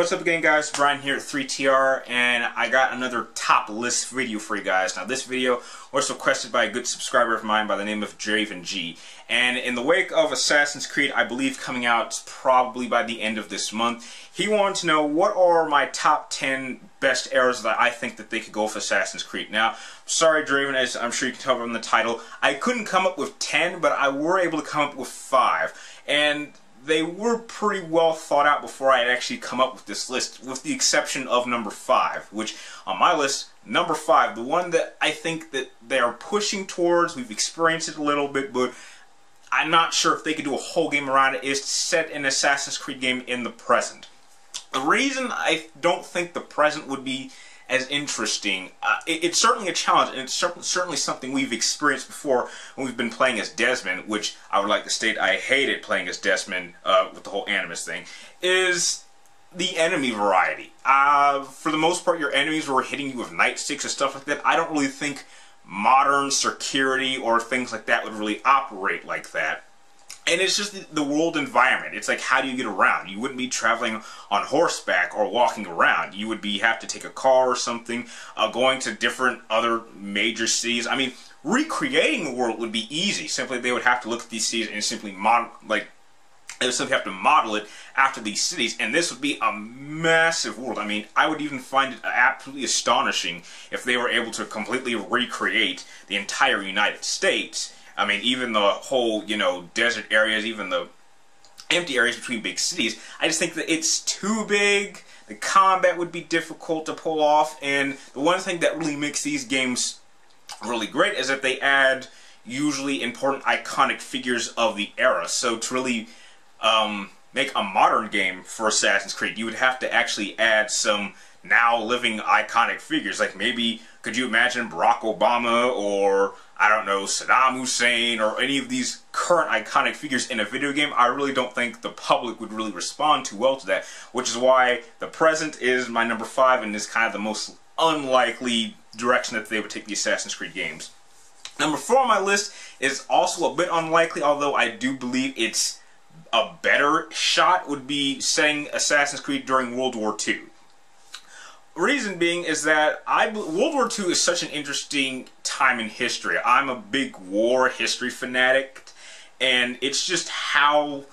What's up again, guys? Brian here at 3TR, and I got another top list video for you guys. Now, this video was requested by a good subscriber of mine by the name of Drave G. And in the wake of Assassin's Creed, I believe coming out probably by the end of this month, he wanted to know what are my top 10 best eras that I think that they could go with Assassin's Creed. Now, sorry, Draven, as I'm sure you can tell from the title, I couldn't come up with 10, but I were able to come up with 5. And they were pretty well thought out before I had actually come up with this list, with the exception of number 5, which on my list, number 5, the one that I think that they are pushing towards, we've experienced it a little bit, but I'm not sure if they could do a whole game around it, is to set an Assassin's Creed game in the present. The reason I don't think the present would be as interesting, it's certainly a challenge, and it's certainly something we've experienced before when we've been playing as Desmond, which I would like to state I hated playing as Desmond with the whole Animus thing, is the enemy variety. For the most part, your enemies were hitting you with nightsticks and stuff like that. I don't really think modern security or things like that would really operate like that. And it's just the world environment. It's like, how do you get around? You wouldn't be traveling on horseback or walking around. You would have to take a car or something, going to different other major cities. I mean, recreating the world would be easy. Simply, they would have to look at these cities and simply they would simply have to model it after these cities, and this would be a massive world. I mean, I would even find it absolutely astonishing if they were able to completely recreate the entire United States. I mean, even the whole, desert areas, even the empty areas between big cities. I just think that it's too big. The combat would be difficult to pull off. And the one thing that really makes these games really great is that they add usually important iconic figures of the era. So to really make a modern game for Assassin's Creed, you would have to actually add some now living iconic figures. Like maybe, could you imagine Barack Obama or, I don't know, Saddam Hussein or any of these current iconic figures in a video game? I really don't think the public would really respond too well to that, which is why the present is my number 5 and is kind of the most unlikely direction that they would take the Assassin's Creed games. Number 4 on my list is also a bit unlikely, although I do believe it's a better shot, would be setting Assassin's Creed during World War II. Reason being is that World War II is such an interesting time in history. I'm a big war history fanatic, and it's just how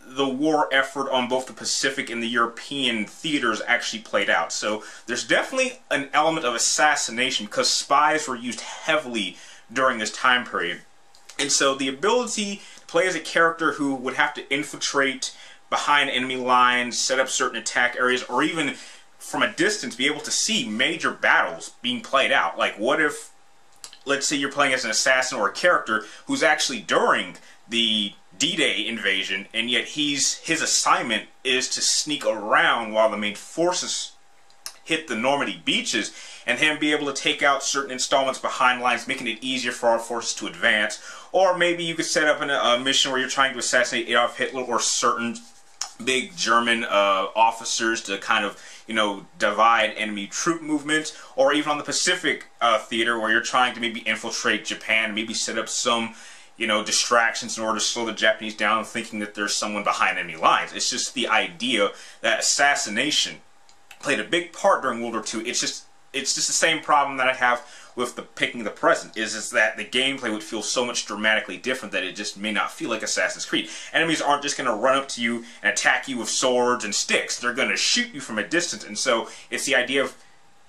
the war effort on both the Pacific and the European theaters actually played out. So there's definitely an element of assassination because spies were used heavily during this time period. And so the ability to play as a character who would have to infiltrate behind enemy lines, set up certain attack areas, or even from a distance be able to see major battles being played out. Like, what if, let's say you're playing as an assassin or a character who's actually during the D-Day invasion, and yet his assignment is to sneak around while the main forces hit the Normandy beaches, and him be able to take out certain installments behind lines, making it easier for our forces to advance. Or maybe you could set up a mission where you're trying to assassinate Adolf Hitler or certain big German officers to kind of, divide enemy troop movement, or even on the Pacific theater where you're trying to maybe infiltrate Japan, maybe set up some, distractions in order to slow the Japanese down, thinking that there's someone behind enemy lines. It's just the idea that assassination played a big part during World War II. It's just the same problem that I have with picking the present, is that the gameplay would feel so much dramatically different that it just may not feel like Assassin's Creed. Enemies aren't just going to run up to you and attack you with swords and sticks. They're going to shoot you from a distance, and so it's the idea of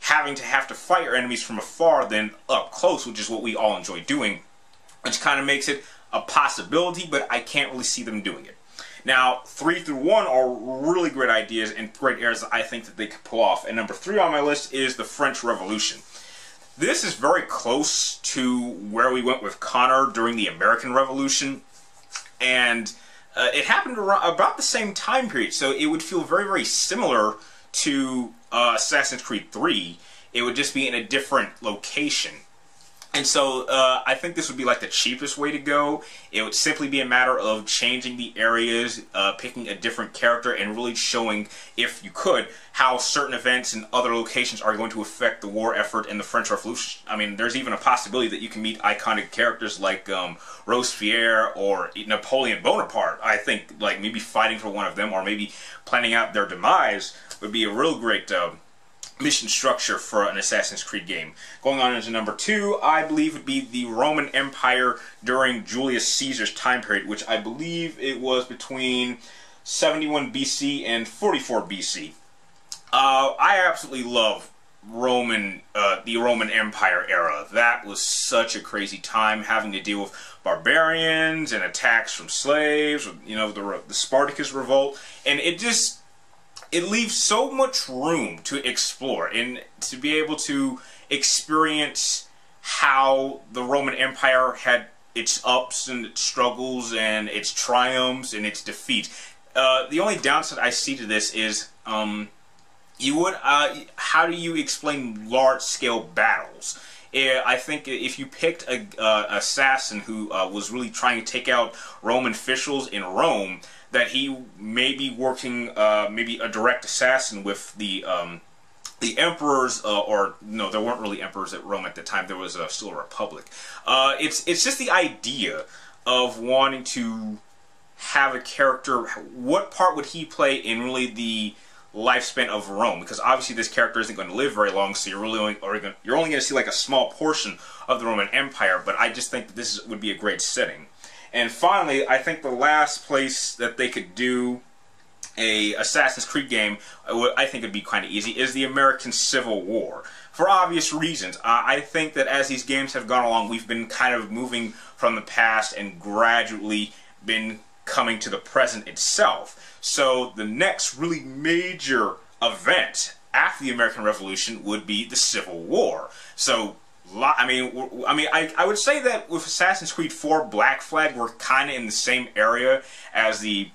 having to fight your enemies from afar than up close, which is what we all enjoy doing, which kind of makes it a possibility, but I can't really see them doing it. Now, 3 through 1 are really great ideas and great eras that I think that they could pull off. And number 3 on my list is the French Revolution. This is very close to where we went with Connor during the American Revolution, and it happened around about the same time period, so it would feel very, very similar to Assassin's Creed 3. It would just be in a different location. And so I think this would be like the cheapest way to go. It would simply be a matter of changing the areas, picking a different character, and really showing, if you could, how certain events in other locations are going to affect the war effort in the French Revolution. I mean, there's even a possibility that you can meet iconic characters like Robespierre or Napoleon Bonaparte. I think, like, maybe fighting for one of them, or maybe planning out their demise would be a real great mission structure for an Assassin's Creed game. Going on into number 2, I believe would be the Roman Empire during Julius Caesar's time period, which I believe it was between 71 BC and 44 BC. I absolutely love the Roman Empire era. That was such a crazy time, having to deal with barbarians and attacks from slaves, you know, the Spartacus revolt, and it leaves so much room to explore and to be able to experience how the Roman Empire had its ups and its struggles and its triumphs and its defeats. The only downside I see to this is how do you explain large-scale battles? I think if you picked a assassin who was really trying to take out Roman officials in Rome, that he may be working maybe a direct assassin with the emperors, or no, there weren't really emperors at Rome at the time. There was still a republic. It's just the idea of wanting to have a character. What part would he play in really the lifespan of Rome? Because obviously this character isn't going to live very long, so you're only going to see like a small portion of the Roman Empire. But I just think that this would be a great setting. And finally, I think the last place that they could do a Assassin's Creed game, I think would be kind of easy, is the American Civil War. For obvious reasons. I think that as these games have gone along, we've been kind of moving from the past and gradually been coming to the present itself. So the next really major event after the American Revolution would be the Civil War. So I would say that with Assassin's Creed 4 Black Flag, we're kind of in the same area as the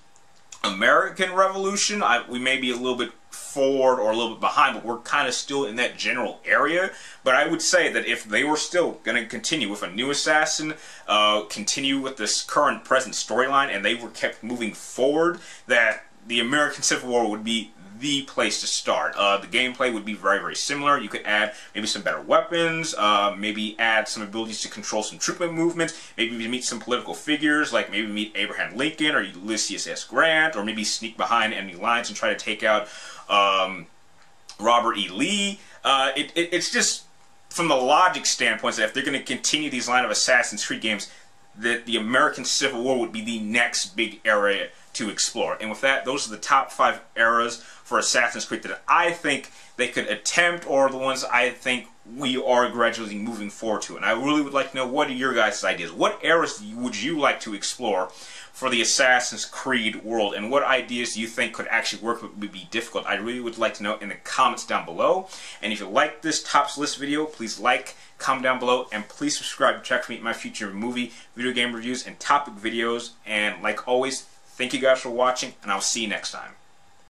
American Revolution. We may be a little bit forward or a little bit behind, but we're kind of still in that general area. But I would say that if they were still going to continue with a new assassin, continue with this current present storyline, and they were kept moving forward, that the American Civil War would be the place to start. The gameplay would be very, very similar. You could add maybe some better weapons, maybe add some abilities to control some troop movements, maybe meet some political figures, like maybe meet Abraham Lincoln or Ulysses S. Grant, or maybe sneak behind enemy lines and try to take out Robert E. Lee. It's just, from the logic standpoint, that if they're going to continue these line of Assassin's Creed games, that the American Civil War would be the next big area to explore. And with that, those are the top 5 eras for Assassin's Creed that I think they could attempt, or the ones I think we are gradually moving forward to. And I really would like to know, what are your guys' ideas? What eras would you like to explore for the Assassin's Creed world, and what ideas do you think could actually work but would be difficult? I really would like to know in the comments down below. And if you like this Tops List video, please like, comment down below, and please subscribe to check for me my future movie, video game reviews, and topic videos. And like always, thank you guys for watching, and I'll see you next time.